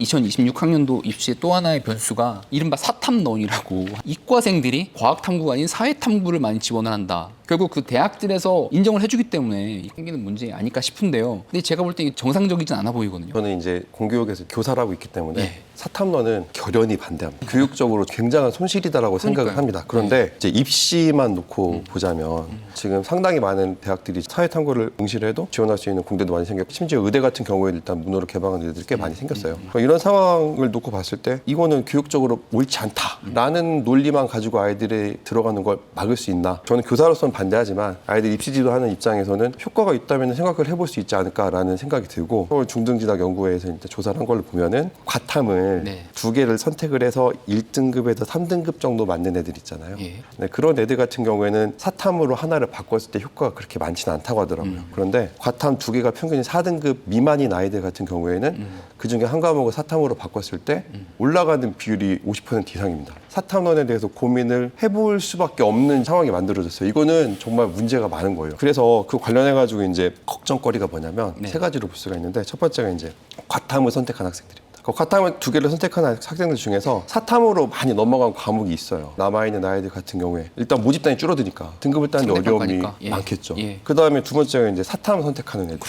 2026학년도 입시의 또 하나의 변수가 이른바 사탐론이라고 이과생들이 과학탐구가 아닌 사회탐구를 많이 지원을 한다. 결국 그 대학들에서 인정을 해주기 때문에 생기는 문제 아닐까 싶은데요. 근데 제가 볼 때 이게 정상적이진 않아 보이거든요. 저는 이제 공교육에서 교사를 하고 있기 때문에 네. 사탐론은 결연히 반대합니다. 교육적으로 굉장한 손실이다라고 생각을 합니다. 그런데 이제 입시만 놓고 보자면 지금 상당히 많은 대학들이 사회탐구를 응시를 해도 지원할 수 있는 공대도 많이 생겼고 심지어 의대 같은 경우에는 일단 문호로 개방한 의대들이 꽤 많이 생겼어요. 그러니까 이런 상황을 놓고 봤을 때 이거는 교육적으로 옳지 않다라는 논리만 가지고 아이들이 들어가는 걸 막을 수 있나? 저는 교사로서는 반대하지만 아이들 입시 지도하는 입장에서는 효과가 있다면 생각을 해볼 수 있지 않을까라는 생각이 들고 서울 중등진학연구회에서 이제 조사를 한 걸로 보면은 과탐을 네. 두 개를 선택을 해서 1등급에서 3등급 정도 맞는 애들 있잖아요. 예. 네, 그런 애들 같은 경우에는 사탐으로 하나를 바꿨을 때 효과가 그렇게 많지는 않다고 하더라고요. 그런데 과탐 두 개가 평균 4등급 미만인 아이들 같은 경우에는 그중에 한 과목을 사탐으로 바꿨을 때 올라가는 비율이 50% 이상입니다. 사탐론에 대해서 고민을 해볼 수밖에 없는 상황이 만들어졌어요. 이거는 정말 문제가 많은 거예요. 그래서 그 관련해가지고 이제 걱정거리가 뭐냐면 네. 세 가지로 볼 수가 있는데 첫 번째가 이제 과탐을 선택한 학생들입니다. 과탐을 두 개를 선택한 학생들 중에서 사탐으로 많이 넘어간 과목이 있어요. 남아있는 아이들 같은 경우에 일단 모집단이 줄어드니까 등급을 따는 데 어려움이 상대평가니까. 예. 많겠죠. 예. 그 다음에 두 번째가 이제 사탐을 선택하는 애들.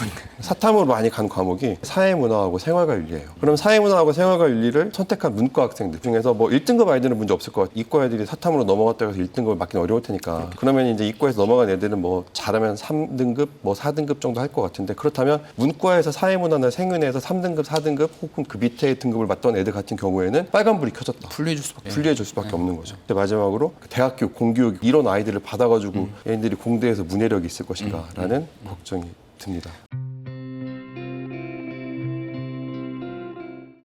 사탐으로 많이 간 과목이 사회문화하고 생활과윤리예요. 그럼 사회문화하고 생활과윤리를 선택한 문과 학생들 중에서 뭐 1등급 아이들은 문제 없을 것 같아요. 이과 애들이 사탐으로 넘어갔다고 해서 1등급을 맞기는 어려울 테니까. 그러면 이제 이과에서 넘어간 애들은 뭐 잘하면 3등급, 뭐 4등급 정도 할 것 같은데 그렇다면 문과에서 사회문화나 생윤에서 3등급, 4등급 혹은 그 밑에 등급을 맞던 애들 같은 경우에는 빨간불이 켜졌다. 분리해줄 수밖에 없는 거죠. 근데 마지막으로 대학교 공교육 이런 아이들을 받아가지고 얘네들이 공대에서 문해력이 있을 것인가라는 걱정이 듭니다.